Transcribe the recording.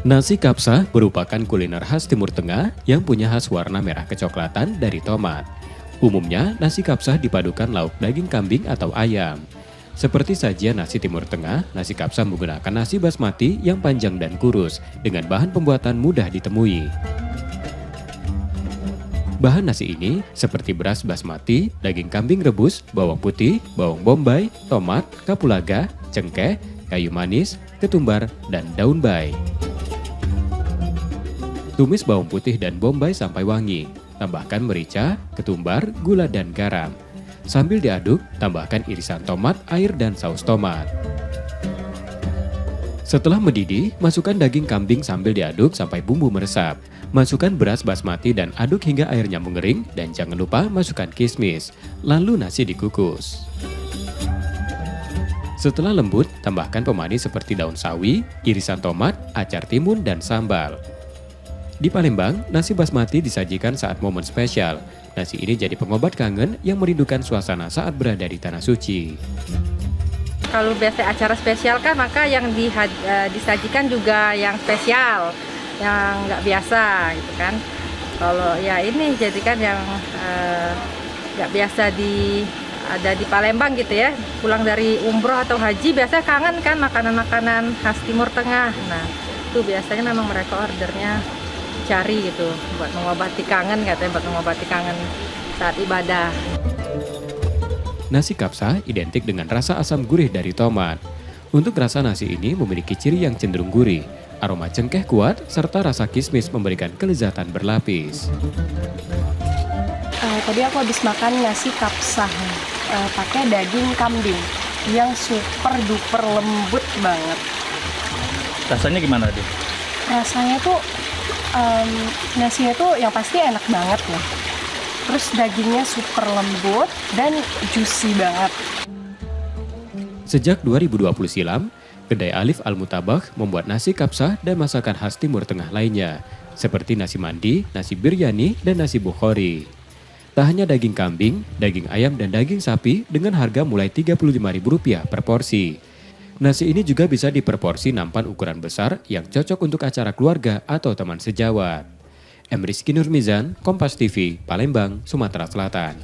Nasi kapsa merupakan kuliner khas Timur Tengah yang punya khas warna merah kecoklatan dari tomat. Umumnya, nasi kapsa dipadukan lauk daging kambing atau ayam. Seperti sajian nasi Timur Tengah, nasi kapsa menggunakan nasi basmati yang panjang dan kurus dengan bahan pembuatan mudah ditemui. Bahan nasi ini seperti beras basmati, daging kambing rebus, bawang putih, bawang bombay, tomat, kapulaga, cengkeh, kayu manis, ketumbar, dan daun bay. Tumis bawang putih dan bombay sampai wangi. Tambahkan merica, ketumbar, gula, dan garam. Sambil diaduk, tambahkan irisan tomat, air, dan saus tomat. Setelah mendidih, masukkan daging kambing sambil diaduk sampai bumbu meresap. Masukkan beras basmati dan aduk hingga airnya mengering, dan jangan lupa masukkan kismis. Lalu nasi dikukus. Setelah lembut, tambahkan pemanis seperti daun sawi, irisan tomat, acar timun, dan sambal. Di Palembang, nasi basmati disajikan saat momen spesial. Nasi ini jadi pengobat kangen yang merindukan suasana saat berada di Tanah Suci. Kalau biasa acara spesial kan, maka yang disajikan juga yang spesial, yang nggak biasa gitu kan. Kalau ya ini jadikan yang nggak biasa ada di Palembang gitu ya. Pulang dari umroh atau haji biasa kangen kan makanan-makanan khas Timur Tengah. Nah itu biasanya memang mereka ordernya cari gitu buat mengobati kangen, katanya buat mengobati kangen saat ibadah. Nasi kapsa identik dengan rasa asam gurih dari tomat. Untuk rasa nasi ini memiliki ciri yang cenderung gurih, aroma cengkeh kuat, serta rasa kismis memberikan kelezatan berlapis. Tadi aku habis makan nasi kapsa pakai daging kambing yang super duper lembut banget. Rasanya gimana deh? Rasanya tuh nasinya tuh yang pasti enak banget ya. Terus dagingnya super lembut dan juicy banget. Sejak 2020 silam, kedai Alif Al-Mutabakh membuat nasi kapsa dan masakan khas Timur Tengah lainnya, seperti nasi mandi, nasi biryani, dan nasi bukhori. Tak hanya daging kambing, daging ayam, dan daging sapi dengan harga mulai Rp35.000 per porsi. Nasi ini juga bisa diperporsi nampan ukuran besar yang cocok untuk acara keluarga atau teman sejawat. M. Rizky Nurmizan, Kompas TV, Palembang, Sumatera Selatan.